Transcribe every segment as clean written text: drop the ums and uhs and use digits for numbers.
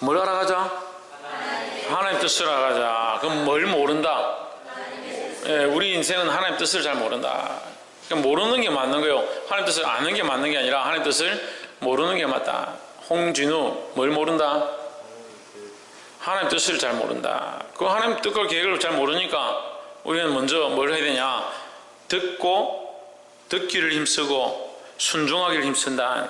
뭘 알아가자? 하나님 뜻을 알아가자. 그럼 뭘 모른다? 예, 우리 인생은 하나님 뜻을 잘 모른다. 그러니까 모르는 게 맞는 거예요. 하나님 뜻을 아는 게 맞는 게 아니라 하나님 뜻을 모르는 게 맞다. 홍진우, 뭘 모른다? 하나님 뜻을 잘 모른다. 그 하나님 뜻과 계획을 잘 모르니까 우리는 먼저 뭘 해야 되냐? 듣기를 힘쓰고 순종하기를 힘쓴다.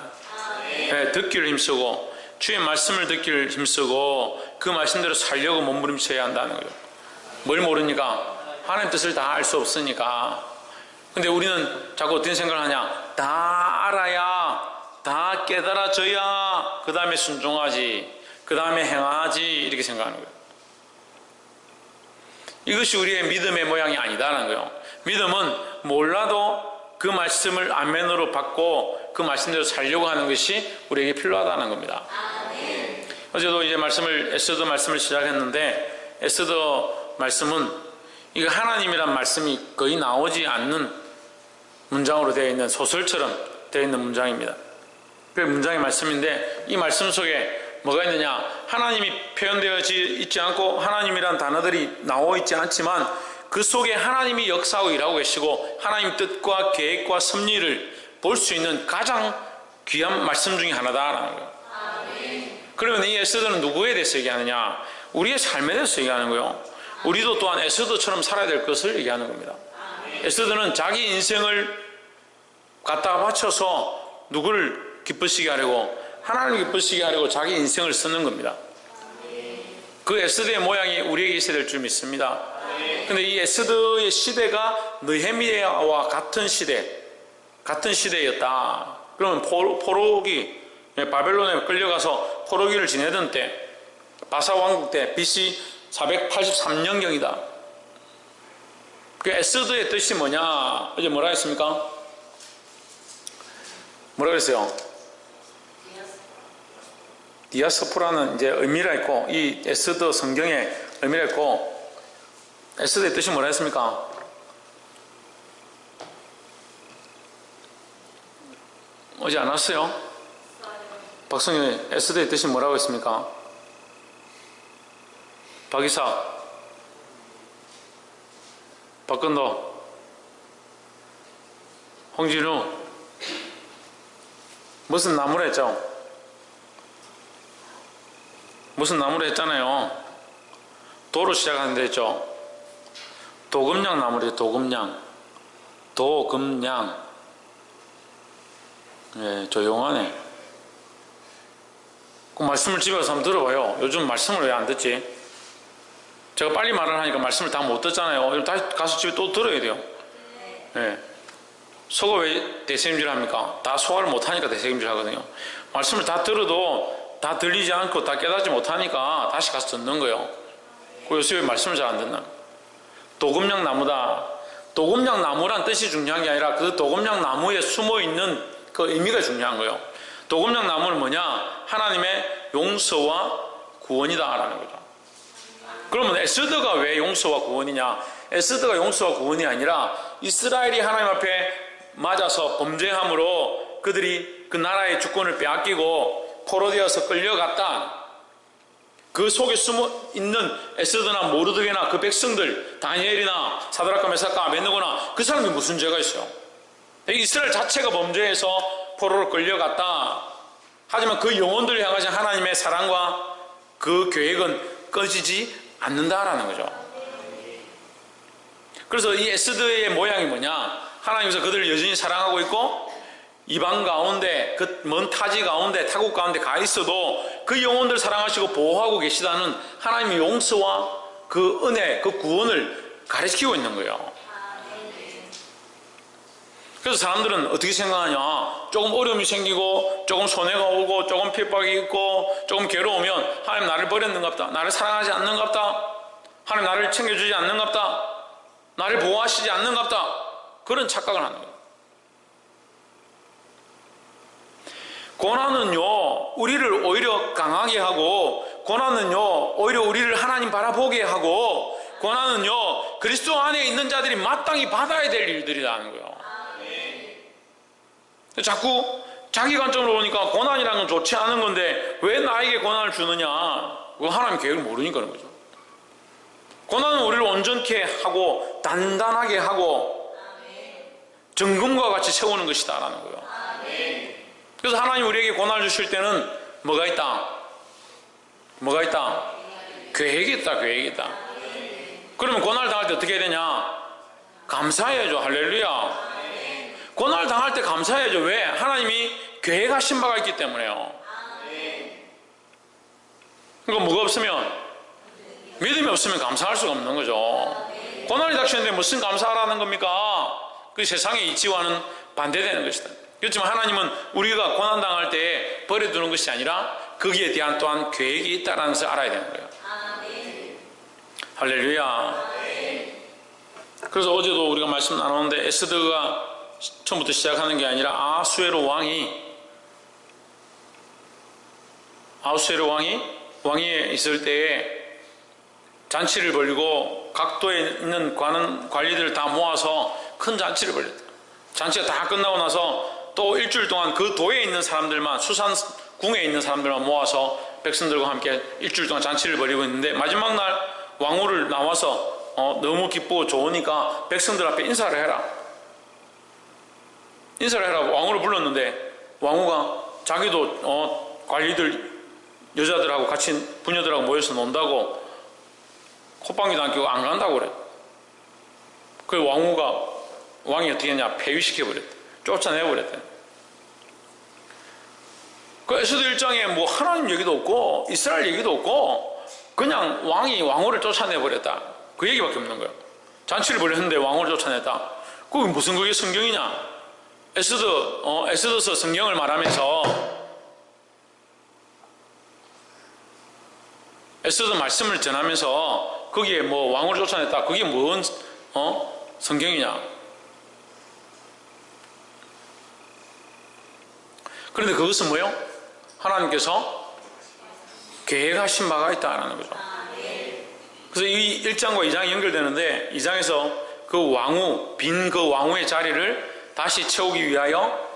네, 듣기를 힘쓰고 주의 말씀을 듣기를 힘쓰고 그 말씀대로 살려고 몸부림쳐야 한다는 거예요. 뭘 모르니까? 하나님 뜻을 다 알 수 없으니까. 근데 우리는 자꾸 어떤 생각을 하냐? 다 알아야, 다 깨달아져야 그 다음에 순종하지, 그 다음에 행하지, 이렇게 생각하는 거예요. 이것이 우리의 믿음의 모양이 아니다라는 거예요. 믿음은 몰라도 그 말씀을 아멘으로 받고 그 말씀대로 살려고 하는 것이 우리에게 필요하다는 겁니다. 어제도 이제 에스더 말씀을 시작했는데, 에스더 말씀은 이거 하나님이란 말씀이 거의 나오지 않는 문장으로 되어 있는, 소설처럼 되어 있는 문장입니다. 그 문장의 말씀인데, 이 말씀 속에 뭐가 있느냐? 하나님이 표현되어 있지 않고 하나님이란 단어들이 나와 있지 않지만 그 속에 하나님이 역사하고 일하고 계시고 하나님 뜻과 계획과 섭리를 볼 수 있는 가장 귀한 말씀 중에 하나다라는 거예요. 그러면 이 에스더는 누구에 대해서 얘기하느냐? 우리의 삶에 대해서 얘기하는 거예요. 우리도 또한 에스더처럼 살아야 될 것을 얘기하는 겁니다. 에스더는 자기 인생을 갖다가 바쳐서 누구를 기쁘시게 하려고, 하나님을 기쁘시게 하려고 자기 인생을 쓰는 겁니다. 그 에스더의 모양이 우리에게 있어야 될 줄 믿습니다. 근데 이 에스더의 시대가 느헤미야와 같은 시대였다. 그러면 포로기, 바벨론에 끌려가서 포로기를 지내던 때, 바사 왕국 때 BC 483년경이다. 그 에스더의 뜻이 뭐냐? 어제 뭐라 했습니까? 뭐라 그랬어요? 디아스포라는 이제 의미라 했고, 이 에스더 성경의 의미라 했고, 에스더의 뜻이 뭐라 했습니까? 어제 안 왔어요? 박성현, 에스더의 뜻이 뭐라고 했습니까? 박이사, 박건도, 홍진우, 무슨 나무라 했죠? 무슨 나무로 했잖아요. 도로 시작하는데 했죠. 도금냥 나무래. 도금냥. 예, 조용하네. 그 말씀을 집에 가서 한번 들어봐요. 요즘 말씀을 왜 안 듣지? 제가 빨리 말을 하니까 말씀을 다 못 듣잖아요. 다시 가서 집에 또 들어야 돼요. 예. 소가 왜 대책임질 합니까? 다 소화를 못 하니까 대책임질 하거든요. 말씀을 다 들어도 다 들리지 않고 다 깨닫지 못하니까 다시 가서 듣는 거예요. 그 요새 왜 말씀을 잘 안 듣나? 도금냥 나무다. 도금냥 나무란 뜻이 중요한 게 아니라 그 도금냥 나무에 숨어 있는 그 의미가 중요한 거예요. 도금냥 나무는 뭐냐? 하나님의 용서와 구원이다라는 거죠. 그러면 에스더가 왜 용서와 구원이냐? 에스더가 용서와 구원이 아니라 이스라엘이 하나님 앞에 맞아서 범죄함으로 그들이 그 나라의 주권을 빼앗기고 포로되어서 끌려갔다. 그 속에 숨어 있는 에스더나 모르드게나 그 백성들, 다니엘이나 사드락과 메삭과 아벳느고나 그 사람이 무슨 죄가 있어요? 이스라엘 자체가 범죄해서 포로로 끌려갔다. 하지만 그 영혼들을 향하신 하나님의 사랑과 그 계획은 꺼지지 않는다라는 거죠. 그래서 이 에스더의 모양이 뭐냐? 하나님께서 그들을 여전히 사랑하고 있고 이방 가운데, 그 먼 타지 가운데, 타국 가운데 가 있어도 그 영혼들을 사랑하시고 보호하고 계시다는 하나님의 용서와 그 은혜, 그 구원을 가르치고 있는 거예요. 그래서 사람들은 어떻게 생각하냐? 조금 어려움이 생기고 조금 손해가 오고 조금 핍박이 있고 조금 괴로우면 하나님 나를 버렸는갑다, 나를 사랑하지 않는갑다, 하나님 나를 챙겨주지 않는갑다, 나를 보호하시지 않는갑다, 그런 착각을 하는 거예요. 고난은요 우리를 오히려 강하게 하고, 고난은요 오히려 우리를 하나님 바라보게 하고, 고난은요 그리스도 안에 있는 자들이 마땅히 받아야 될 일들이라는 거예요. 자꾸 자기 관점으로 보니까 고난이라는 건 좋지 않은 건데 왜 나에게 고난을 주느냐? 그거 하나님 계획을 모르니까 그런 거죠. 고난은 우리를 온전케 하고 단단하게 하고 정금과 같이 세우는 것이다 라는 거예요. 그래서 하나님 우리에게 고난을 주실 때는 뭐가 있다? 뭐가 있다? 계획이 있다. 계획이 있다. 그러면 고난을 당할 때 어떻게 해야 되냐? 감사해야죠. 할렐루야. 고난을 당할 때 감사해야죠. 왜? 하나님이 계획하신 바가 있기 때문에요. 그러니까 뭐가 없으면, 믿음이 없으면 감사할 수가 없는 거죠. 고난이 닥치는데 무슨 감사하라는 겁니까? 그 세상의 이치와는 반대되는 것이다. 그렇지만 하나님은 우리가 고난당할 때 버려두는 것이 아니라 거기에 대한 또한 계획이 있다는 것을 알아야 되는 거예요. 할렐루야. 그래서 어제도 우리가 말씀 나누는데 에스더가 처음부터 시작하는 게 아니라 아수에로 왕위에 있을 때에 잔치를 벌이고 각도에 있는 관리들을 다 모아서 큰 잔치를 벌였다. 잔치가 다 끝나고 나서 또 일주일 동안 그 도에 있는 사람들만, 수산궁에 있는 사람들만 모아서 백성들과 함께 일주일 동안 잔치를 벌이고 있는데 마지막 날 왕후를 나와서 너무 기쁘고 좋으니까 백성들 앞에 인사를 해라 왕후를 불렀는데 왕후가 자기도 관리들 여자들하고 같이 부녀들하고 모여서 논다고 콧방귀도 안 끼고 안 간다고 그래. 그 왕이 어떻게 했냐? 폐위시켜버렸대. 쫓아내버렸대. 그 에스더 1장에 뭐 하나님 얘기도 없고 이스라엘 얘기도 없고 그냥 왕이 왕후를 쫓아내버렸다. 그 얘기밖에 없는 거예요. 잔치를 벌였는데 왕후를 쫓아냈다. 그게 무슨 그게 성경이냐? 에스더서 성경을 말하면서 에스더 말씀을 전하면서 거기에 뭐 왕후를 쫓아냈다. 그게 뭔 성경이냐? 그런데 그것은 뭐요? 하나님께서 계획하신 바가 있다는 거죠. 그래서 이 1장과 2장이 연결되는데 2장에서 그 왕후, 빈 그 왕후의 자리를 다시 채우기 위하여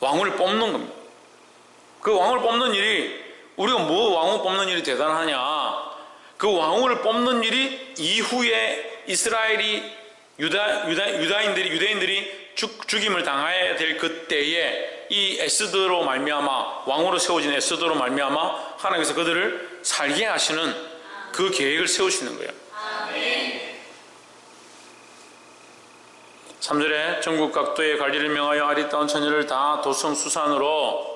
왕후를 뽑는 겁니다. 그 왕후를 뽑는 일이 우리가 뭐 왕후 뽑는 일이 대단하냐? 그 왕후를 뽑는 일이 이후에 이스라엘이 유대인들이 죽임을 당해야 될 그때에 이 에스더로 말미암아 왕후로 세워진 에스더로 말미암아 하나님께서 그들을 살게 하시는 그 계획을 세우시는 거예요. 3절에 전국 각도의 관리를 명하여 아리따운 처녀를 다 도성수산으로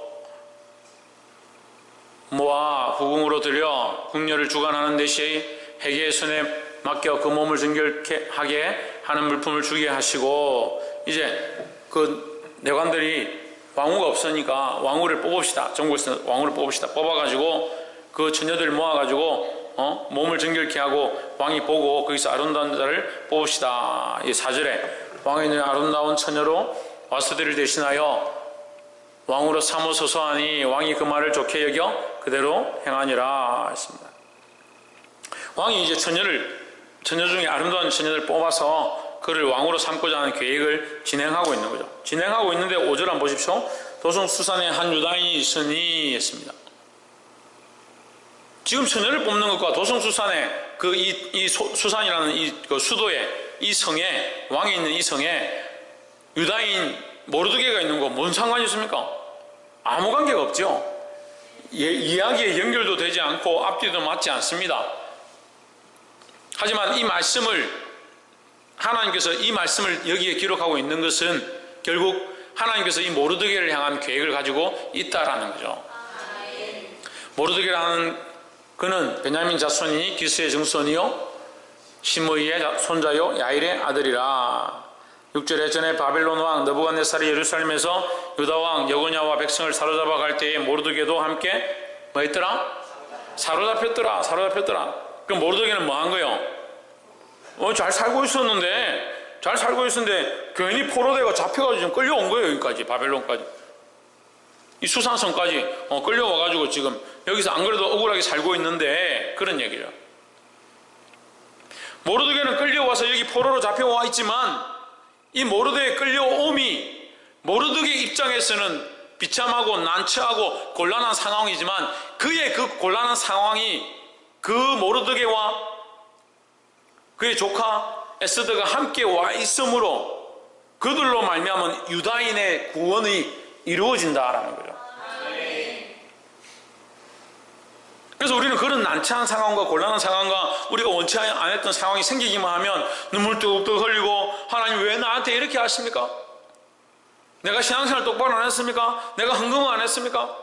모아 후궁으로 들여 궁녀를 주관하는 대시에 회개의 손에 맡겨 그 몸을 정결케 하게 하는 물품을 주게 하시고, 이제 그 내관들이 왕후가 없으니까 왕후를 뽑읍시다. 전국에서 왕후를 뽑읍시다. 뽑아가지고 그 처녀들을 모아가지고 몸을 정결케 하고 왕이 보고 거기서 아름다운 자를 뽑읍시다. 이 4절에 왕의 아름다운 처녀로 와스들을 대신하여 왕으로 삼으소서 하니 왕이 그 말을 좋게 여겨 그대로 행하니라 했습니다. 왕이 이제 처녀 중에 아름다운 처녀를 뽑아서 그를 왕으로 삼고자 하는 계획을 진행하고 있는 거죠. 진행하고 있는데 5절 한번 보십시오. 도성수산에 한 유다인이 있으니 했습니다. 지금 처녀를 뽑는 것과 도성수산에 수산이라는 그 수도에 이 성에 왕이 있는 이 성에 유다인 모르드게가 있는 거 뭔 상관이 있습니까? 아무 관계가 없죠. 이야기에 연결도 되지 않고 앞뒤도 맞지 않습니다. 하지만 이 말씀을 하나님께서 이 말씀을 여기에 기록하고 있는 것은 결국 하나님께서 이 모르드게를 향한 계획을 가지고 있다라는 거죠. 모르드게라는 그는 베냐민 자손이니 기스의 증손이요 시므이의 손자요 야일의 아들이라. 6절에 전에 바벨론 왕 느부갓네살이 예루살렘에서 유다 왕 여고냐와 백성을 사로잡아 갈 때에 모르드게도 함께 뭐 했더라? 사로잡혔더라. 그럼 모르드게는 뭐 한 거예요? 잘 살고 있었는데 괜히 포로되고 잡혀가지고 지금 끌려온 거예요. 여기까지 바벨론까지 이 수산성까지 끌려와가지고 지금 여기서 안 그래도 억울하게 살고 있는데 그런 얘기죠. 모르드게는 끌려와서 여기 포로로 잡혀와 있지만 이 모르드게 끌려옴이 모르드게 입장에서는 비참하고 난처하고 곤란한 상황이지만 그의 그 곤란한 상황이 그 모르드게와 그의 조카 에스더가 함께 와 있으므로 그들로 말미암은 유다인의 구원이 이루어진다라는 거죠. 그래서 우리는 그런 난처한 상황과 곤란한 상황과 우리가 원치 않았던 상황이 생기기만 하면 눈물 뚝뚝 흘리고 하나님 왜 나한테 이렇게 하십니까? 내가 신앙생활 똑바로 안 했습니까? 내가 헌금을 안 했습니까?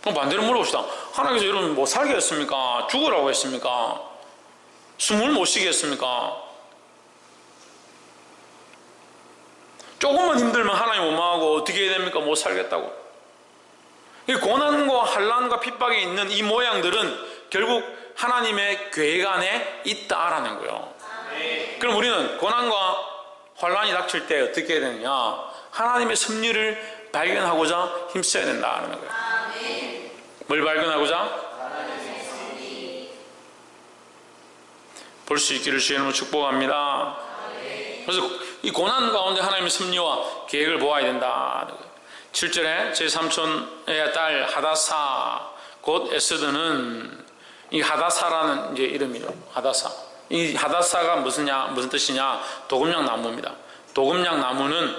그럼 반대로 물어봅시다. 하나님께서 여러분 못 살게 했습니까? 죽으라고 했습니까? 숨을 못 쉬게 했습니까? 조금만 힘들면 하나님 원망하고 어떻게 해야 됩니까? 못 살겠다고. 이 고난과 환난과 핍박에 있는 이 모양들은 결국 하나님의 계획 안에 있다라는 거예요. 그럼 우리는 고난과 환난이 닥칠 때 어떻게 해야 되느냐? 하나님의 섭리를 발견하고자 힘써야 된다는 거예요. 뭘 발견하고자? 볼 수 있기를 주의 이름으로 축복합니다. 그래서 이 고난 가운데 하나님의 섭리와 계획을 보아야 된다. 7절에 제 삼촌의 딸 하다사 곧 에스더는 이 하다사라는 이제 이름이죠. 하다사. 이 하다사가 무슨 뜻이냐? 도금냥 나무입니다. 도금냥 나무는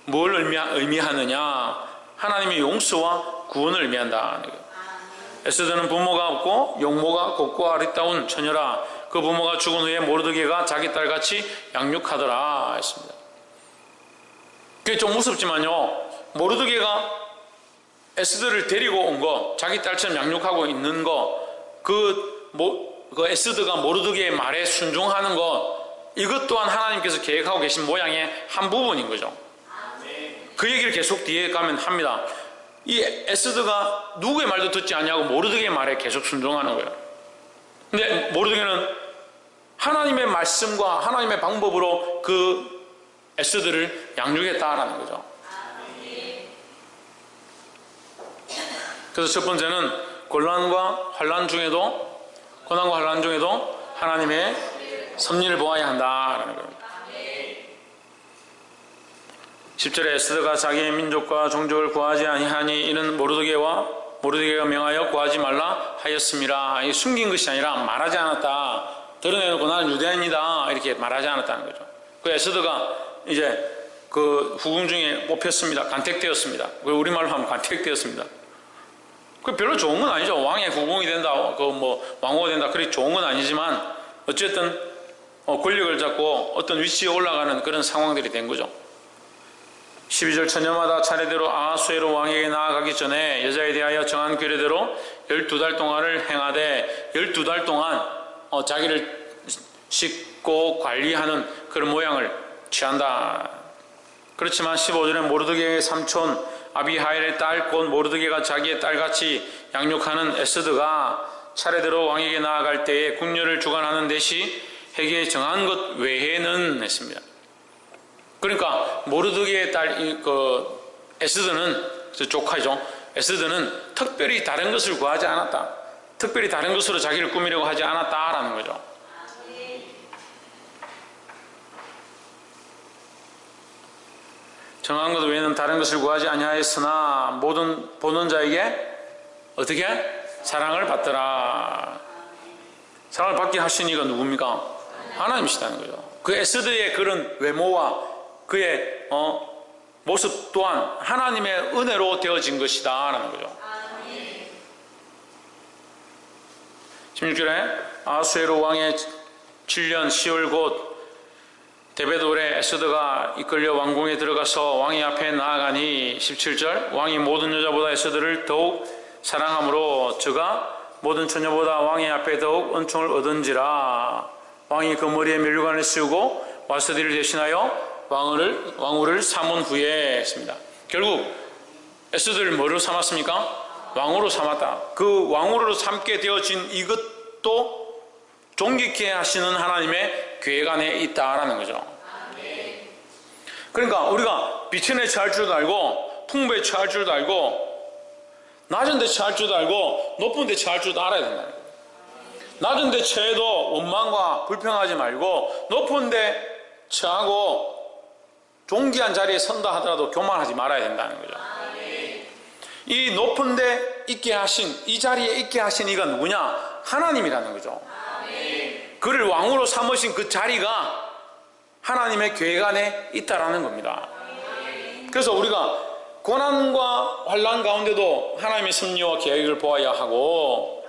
뭘 의미하느냐? 하나님의 용서와 구원을 의미한다. 에스더는 부모가 없고 용모가 곱고 아리따운 처녀라. 그 부모가 죽은 후에 모르드게가 자기 딸같이 양육하더라 했습니다. 그게 좀 무섭지만요. 모르드게가 에스더를 데리고 온 거, 자기 딸처럼 양육하고 있는 거, 그 에스더가 모르드게의 말에 순종하는 거, 이것 또한 하나님께서 계획하고 계신 모양의 한 부분인 거죠. 그 얘기를 계속 뒤에 가면 합니다. 이 에스더가 누구의 말도 듣지 않냐고 모르드게의 말에 계속 순종하는 거예요. 근데 모르드게는 하나님의 말씀과 하나님의 방법으로 그 에스더를 양육했다라는 거죠. 그래서 첫 번째는 고난과 환난 중에도 하나님의 섭리를 보아야 한다라는 겁니다. 10절에 에스더가 자기의 민족과 종족을 구하지 아니하니 이는 모르드게가 명하여 구하지 말라 하였음이라. 이 숨긴 것이 아니라 말하지 않았다. 드러내놓고 나는 유대인이다 이렇게 말하지 않았다는 거죠. 그 에스더가 이제 그 후궁 중에 뽑혔습니다. 간택되었습니다. 우리말로 하면 간택되었습니다. 그 별로 좋은 건 아니죠. 왕의 후궁이 된다, 왕후가 된다, 그리 좋은 건 아니지만 어쨌든 권력을 잡고 어떤 위치에 올라가는 그런 상황들이 된 거죠. 12절 처녀마다 차례대로 아하수에로 왕에게 나아가기 전에 여자에 대하여 정한 규례대로 12달 동안을 행하되 12달 동안 자기를 씻고 관리하는 그런 모양을 취한다. 그렇지만 15절에 모르드게의 삼촌 아비하일의 딸 곧 모르드게가 자기의 딸같이 양육하는 에스더가 차례대로 왕에게 나아갈 때에 궁녀를 주관하는 대시 해게 정한 것 외에는 했습니다. 그러니까 모르드게의 딸 에스더는 조카죠. 에스더는 특별히 다른 것을 구하지 않았다. 특별히 다른 것으로 자기를 꾸미려고 하지 않았다라는 거죠. 정한 것 외에는 다른 것을 구하지 아니하였으나 모든 보는 자에게 어떻게? 사랑을 받더라. 사랑을 받게 하신 이가 누굽니까? 하나님이시다는 거죠. 그 에스더의 그런 외모와 그의 모습 또한 하나님의 은혜로 되어진 것이다 라는 거죠. 16절에 아하수에로 왕의 7년 10월 곧 데베돌의 에스더가 이끌려 왕궁에 들어가서 왕의 앞에 나아가니 17절 왕이 모든 여자보다 에스더를 더욱 사랑하므로 저가 모든 처녀보다 왕의 앞에 더욱 은총을 얻은지라. 왕이 그 머리에 면류관을 씌우고 와스디를 대신하여 왕후를 삼은 후에 했습니다. 결국 에스더를 뭐로 삼았습니까? 왕후로 삼았다. 그 왕후로 삼게 되어진 이것도 존귀케 하시는 하나님의 계획 안에 있다라는 거죠. 그러니까 우리가 빛에 처할 줄도 알고 풍부에 처할 줄도 알고 낮은 데 처할 줄도 알고 높은 데 처할 줄도 알아야 된다. 낮은 데 처해도 원망과 불평하지 말고 높은 데 처하고 존귀한 자리에 선다 하더라도 교만하지 말아야 된다는 거죠. 이 높은 데 있게 하신, 이 자리에 있게 하신 이가 누구냐? 하나님이라는 거죠. 그를 왕으로 삼으신 그 자리가 하나님의 계획 안에 있다라는 겁니다. 그래서 우리가 고난과 환난 가운데도 하나님의 섭리와 계획을 보아야 하고,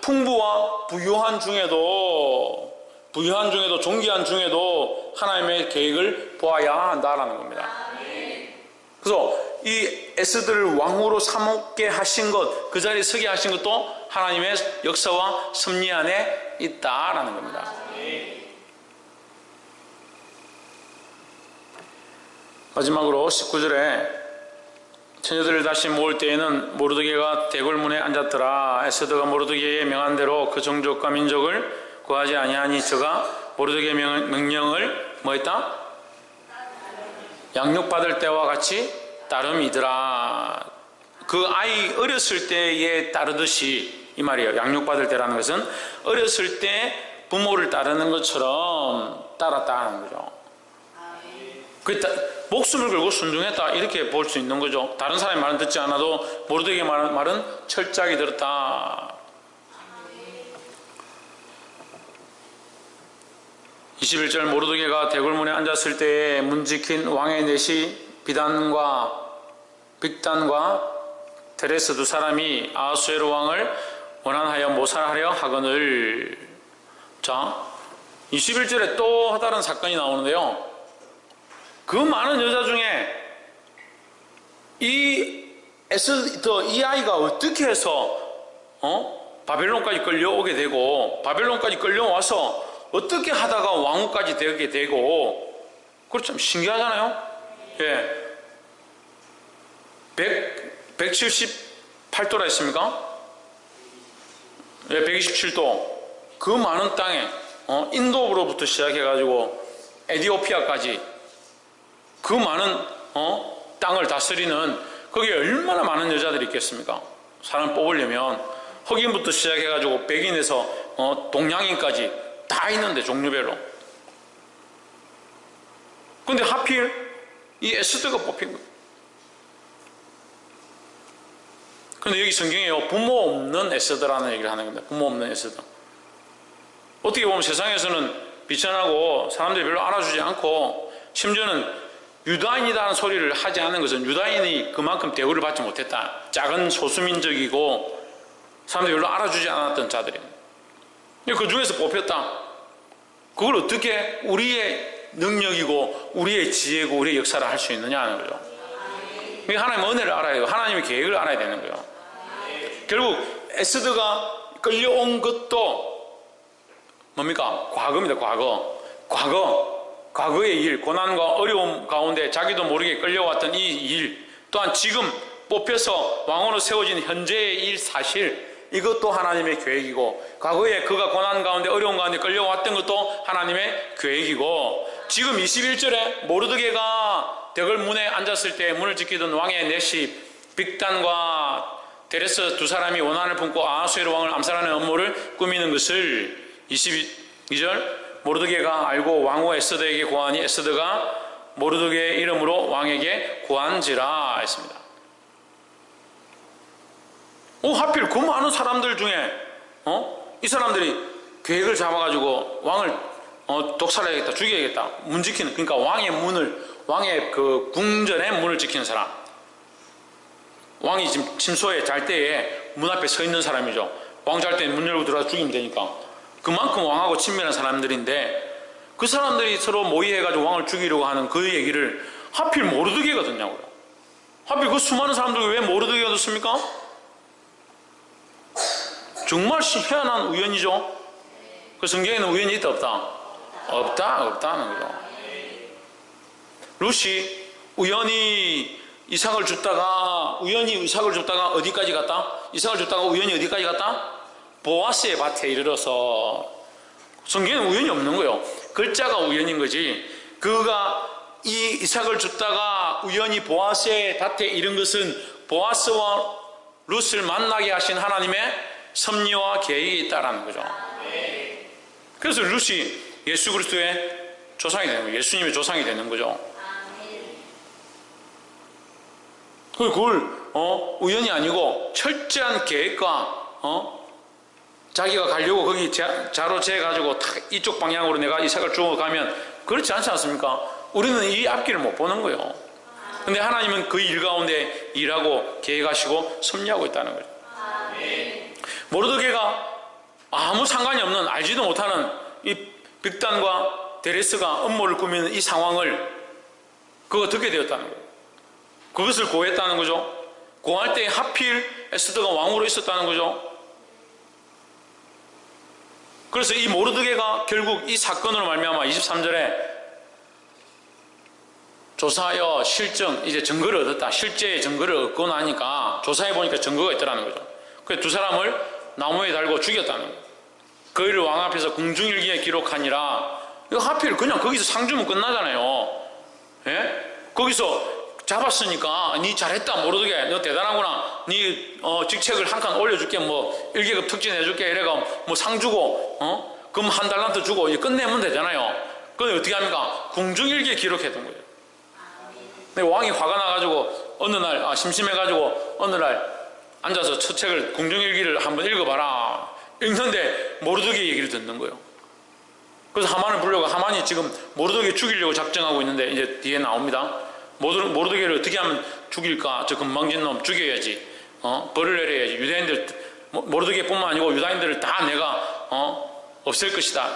풍부와 부유한 중에도 존귀한 중에도 하나님의 계획을 보아야 한다라는 겁니다. 그래서 이 에스더를 왕으로 삼게 하신 것, 그 자리에 서게 하신 것도 하나님의 역사와 섭리 안에 있다라는 겁니다. 마지막으로 19절에 처녀들을 다시 모을 때에는 모르드게가 대궐문에 앉았더라. 에스더가 모르드게의 명한 대로 그 종족과 민족을 구하지 아니하니 저가 모르드게의 명령을 뭐 했다? 양육받을 때와 같이 따름이더라. 그 아이 어렸을 때에 따르듯이, 이 말이에요. 양육받을 때라는 것은 어렸을 때 부모를 따르는 것처럼 따랐다는 거죠. 목숨을 걸고 순종했다, 이렇게 볼 수 있는 거죠. 다른 사람의 말은 듣지 않아도 모르드게의 말은 철저하게 들었다. 21절 모르드게가 대궐문에 앉았을 때에 문지킨 왕의 넷이 빅단과 테레스 두 사람이 아하수에로 왕을 원한하여 모살하려 하거늘. 자, 21절에 또 다른 사건이 나오는데요. 그 많은 여자 중에 이 아이가 어떻게 해서 바벨론까지 끌려오게 되고, 바벨론까지 끌려와서 어떻게 하다가 왕후까지 되게 되고, 그거 참 신기하잖아요. 예. 178도라 했습니까? 예, 127도. 그 많은 땅에, 인도로부터 시작해가지고 에디오피아까지 그 많은 땅을 다스리는, 거기에 얼마나 많은 여자들이 있겠습니까? 사람 뽑으려면 흑인부터 시작해가지고 백인에서 동양인까지 다 있는데, 종류별로. 근데 하필 이 에스더가 뽑힌 거예요. 근데 여기 성경에요, 부모 없는 에스더라는 얘기를 하는 겁니다. 부모 없는 에스더. 어떻게 보면 세상에서는 비천하고 사람들이 별로 알아주지 않고, 심지어는 유다인이라는 소리를 하지 않는 것은 유다인이 그만큼 대우를 받지 못했다. 작은 소수민족이고 사람들이 별로 알아주지 않았던 자들입니다. 그 중에서 뽑혔다. 그걸 어떻게 우리의 능력이고 우리의 지혜고 우리의 역사를 할 수 있느냐 하는 거죠. 하나님의 은혜를 알아야 돼요. 하나님의 계획을 알아야 되는 거예요. 결국 에스더가 끌려온 것도 뭡니까? 과거입니다. 과거의 일, 고난과 어려움 가운데 자기도 모르게 끌려왔던 이 일, 또한 지금 뽑혀서 왕으로 세워진 현재의 일 사실, 이것도 하나님의 계획이고, 과거에 그가 고난 가운데 어려움 가운데 끌려왔던 것도 하나님의 계획이고, 지금 21절에 모르드게가 대궐문에 앉았을 때 문을 지키던 왕의 넷이 빅단과 데레스 두 사람이 원한을 품고 아하수에로 왕을 암살하는 음모를 꾸미는 것을 22절 모르드게가 알고 왕후 에스더에게 고하니 에스더가 모르드게의 이름으로 왕에게 고한지라 했습니다. 하필 그 많은 사람들 중에 이 사람들이 계획을 잡아가지고 왕을 독살해야겠다, 죽여야겠다, 문 지키는, 그러니까 왕의 그 궁전의 문을 지키는 사람, 왕이 지금 침소에 잘 때에 문 앞에 서 있는 사람이죠. 왕 잘 때 문 열고 들어가서 죽이면 되니까. 그만큼 왕하고 친밀한 사람들인데, 그 사람들이 서로 모의해가지고 왕을 죽이려고 하는 그 얘기를 하필 모르드게가 듣냐고요. 하필 그 수많은 사람들이 왜 모르드게가 듣습니까? 정말 희한한 우연이죠. 그 성경에는 우연이 있다 없다? 없다는 거죠. 룻이 우연히 이삭을 줍다가 어디까지 갔다? 이삭을 줍다가 우연히 어디까지 갔다? 보아스의 밭에 이르러서. 성경에는 우연이 없는 거예요. 글자가 우연인 거지. 그가 이 이삭을 줍다가 우연히 보아스의 밭에 이른 것은 보아스와 룻을 만나게 하신 하나님의 섭리와 계획이 있다라는 거죠. 그래서 룻이 예수 그리스도의 조상이 되는 거예요. 예수님의 조상이 되는 거죠. 그걸 우연이 아니고 철저한 계획과 자기가 가려고 거기 자로 재가지고 이쪽 방향으로 내가 이 색을 주고 가면 그렇지 않지 않습니까? 우리는 이 앞길을 못 보는 거예요. 근데 하나님은 그 일 가운데 일하고 계획하시고 섭리하고 있다는 거죠. 모르드게가 아무 상관이 없는, 알지도 못하는 이 빅단과 데레스가 음모를 꾸미는 이 상황을 그거 듣게 되었다는 거예요. 그것을 고했다는 거죠. 고할 때 하필 에스더가 왕으로 있었다는 거죠. 그래서 이 모르드게가 결국 이 사건으로 말미암아 23절에 조사하여 실증, 이제 증거를 얻었다. 실제의 증거를 얻고 나니까 조사해 보니까 증거가 있더라는 거죠. 그래서 두 사람을 나무에 달고 죽였다는 거예요. 그 일을 왕 앞에서 궁중일기에 기록하니라. 이거 하필 그냥 거기서 상주면 끝나잖아요. 예? 거기서 잡았으니까 니 잘했다 모르게, 너 대단하구나, 니 직책을 한 칸 올려줄게, 뭐 1계급 특진 해줄게, 이래가 뭐 상 주고 금 한 달란트 주고 이제 끝내면 되잖아요. 그건 어떻게 합니까? 궁중일기에 기록해둔 거예요. 근데 왕이 화가 나가지고 어느 날 심심해가지고 어느 날 앉아서 첫 책을 궁중일기를 한번 읽어봐라. 읽는데 모르드게 얘기를 듣는 거예요. 그래서 하만을 불려고, 하만이 지금 모르드게 죽이려고 작정하고 있는데 이제 뒤에 나옵니다. 모르드게를 어떻게 하면 죽일까? 저 건방진 놈 죽여야지. 벌을 내려야지. 유대인들, 모르드게뿐만 아니고 유다인들을 다 내가 없앨 것이다.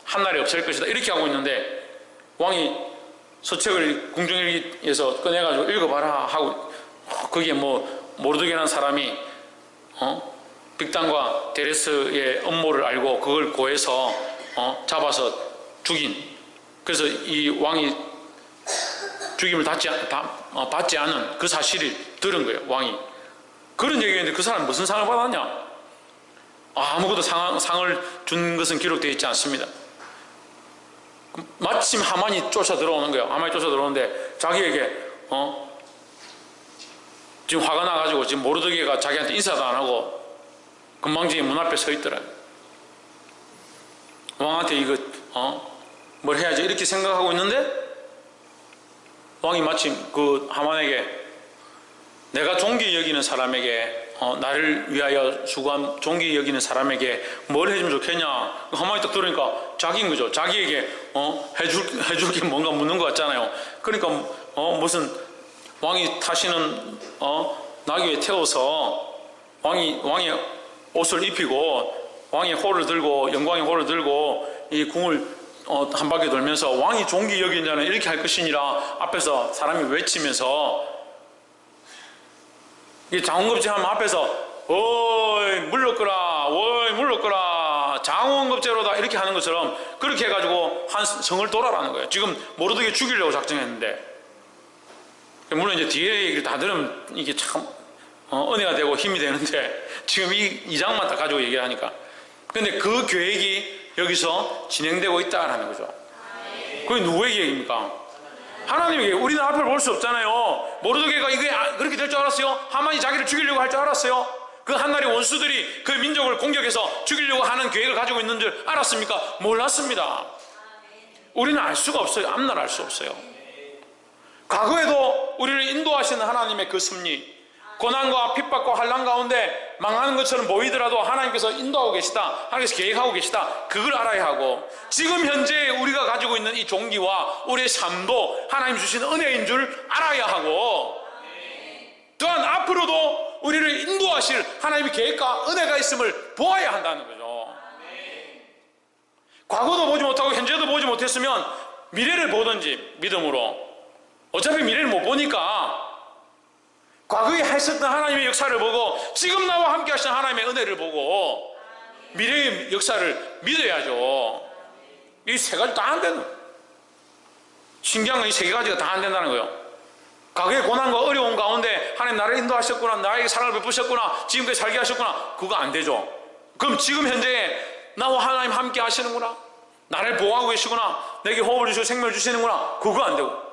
한날에 없앨 것이다. 이렇게 하고 있는데 왕이 서책을 궁중일기에서 꺼내가지고 읽어봐라 하고, 거기에 뭐 모르드게라는 사람이 빅단과 데레스의 음모를 알고 그걸 고해서 잡아서 죽인, 그래서 이 왕이 죽임을 받지 않은 그 사실을 들은 거예요. 왕이 그런 얘기했는데 그 사람 무슨 상을 받았냐? 아무것도 상을 준 것은 기록되어 있지 않습니다. 마침 하만이 쫓아 들어오는 거예요. 하만이 쫓아 들어오는데 자기에게 지금 화가 나가지고 지금 모르드게가 자기한테 인사도 안 하고 건방지게 문 앞에 서 있더라. 왕한테 이거 뭘 해야지 이렇게 생각하고 있는데 왕이 마침 그 하만에게, 내가 존귀 여기는 사람에게 나를 위하여 수고한 존귀 여기는 사람에게 뭘 해주면 좋겠냐? 하만이 딱 들으니까 자기인 거죠. 자기에게 해줄 게 뭔가 묻는 것 같잖아요. 그러니까 무슨 왕이 타시는 나귀에 태워서 왕이 옷을 입히고 왕의 호를 들고, 영광의 호를 들고 이 궁을 한 바퀴 돌면서 왕이 존귀 여기는 자는 이렇게 할 것이니라 앞에서 사람이 외치면서, 이 장원급제 하면 앞에서 어이 물러거라, 어이 물러거라, 장원급제로다 이렇게 하는 것처럼 그렇게 해가지고 한 성을 돌아라는 거예요. 지금 모르드게 죽이려고 작정했는데, 물론 이제 뒤에 얘기를 다 들으면 이게 참 은혜가 되고 힘이 되는데 지금 이 장만 다 가지고 얘기를 하니까, 근데 그 계획이 여기서 진행되고 있다라는 거죠. 그게 누구의 계획입니까? 하나님의 계획. 우리는 앞을 볼 수 없잖아요. 모르드게가 이게 그렇게 될 줄 알았어요? 하만이 자기를 죽이려고 할 줄 알았어요? 그 한나라의 원수들이 그 민족을 공격해서 죽이려고 하는 계획을 가지고 있는 줄 알았습니까? 몰랐습니다. 우리는 알 수가 없어요. 앞날 알 수 없어요. 과거에도 우리를 인도하시는 하나님의 그 섭리, 고난과 핍박과 환난 가운데 망하는 것처럼 보이더라도 하나님께서 인도하고 계시다, 하나님께서 계획하고 계시다, 그걸 알아야 하고, 지금 현재 우리가 가지고 있는 이 종기와 우리의 삶도 하나님 주신 은혜인 줄 알아야 하고, 또한 앞으로도 우리를 인도하실 하나님의 계획과 은혜가 있음을 보아야 한다는 거죠. 과거도 보지 못하고 현재도 보지 못했으면 미래를 보든지 믿음으로, 어차피 미래를 못 보니까 과거에 하셨던 하나님의 역사를 보고 지금 나와 함께 하시는 하나님의 은혜를 보고 미래의 역사를 믿어야죠. 이 세 가지 다 안 되는, 신기한 건 이 세 가지가 다 안 된다는 거예요. 과거의 고난과 어려운 가운데 하나님 나를 인도하셨구나, 나에게 사랑을 베푸셨구나, 지금까지 살게 하셨구나, 그거 안 되죠. 그럼 지금 현재 나와 하나님 함께 하시는구나, 나를 보호하고 계시구나, 내게 호흡을 주시고 생명을 주시는구나, 그거 안 되고,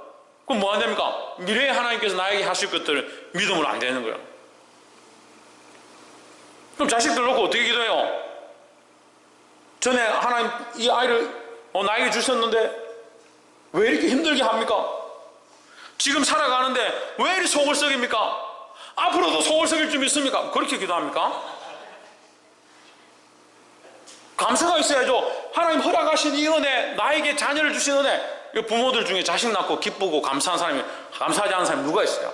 그럼 뭐 안 됩니까? 미래에 하나님께서 나에게 하실 것들을 믿음으로 안 되는 거예요. 그럼 자식들 놓고 어떻게 기도해요? 전에 하나님 이 아이를 나에게 주셨는데 왜 이렇게 힘들게 합니까? 지금 살아가는데 왜 이리 속을 썩입니까? 앞으로도 속을 썩일 줄 믿습니까? 그렇게 기도합니까? 감사가 있어야죠. 하나님 허락하신 이 은혜, 나에게 자녀를 주신 은혜. 부모들 중에 자식 낳고 기쁘고 감사한 사람이, 감사하지 않은 사람이 누가 있어요?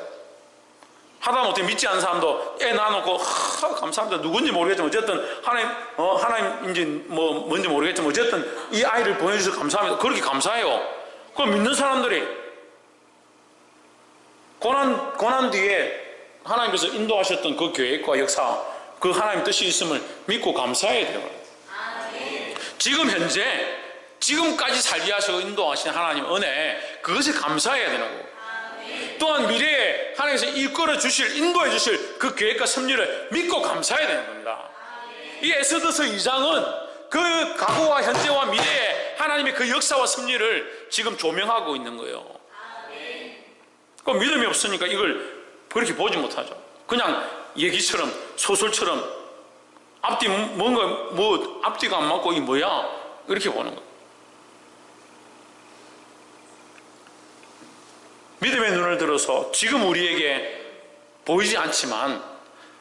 하다못해 믿지 않는 사람도 애 낳아놓고 감사합니다. 누군지 모르겠지만 어쨌든 하나님인지 뭔지 모르겠지만 어쨌든 이 아이를 보내주셔서 감사합니다. 그렇게 감사해요. 그럼 믿는 사람들이 고난 뒤에 하나님께서 인도하셨던 그 계획과 역사, 그 하나님 뜻이 있음을 믿고 감사해야 돼요. 지금 현재 지금까지 살게 하시고 인도하신 하나님 은혜, 그것에 감사해야 되는 거고, 또한 미래에 하나님께서 이끌어 주실, 인도해 주실 그 계획과 섭리를 믿고 감사해야 되는 겁니다. 이 에스더서 2장은 그 과거와 현재와 미래에 하나님의 그 역사와 섭리를 지금 조명하고 있는 거예요. 그 믿음이 없으니까 이걸 그렇게 보지 못하죠. 그냥 얘기처럼, 소설처럼 앞뒤 앞뒤가 안 맞고 이 뭐야? 이렇게 보는 거예요. 믿음의 눈을 들어서 지금 우리에게 보이지 않지만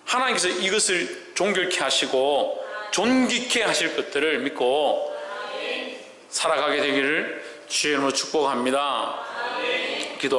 하나님께서 이것을 종결케 하시고 존귀케 하실 것들을 믿고 살아가게 되기를 주의 이름으로 축복합니다.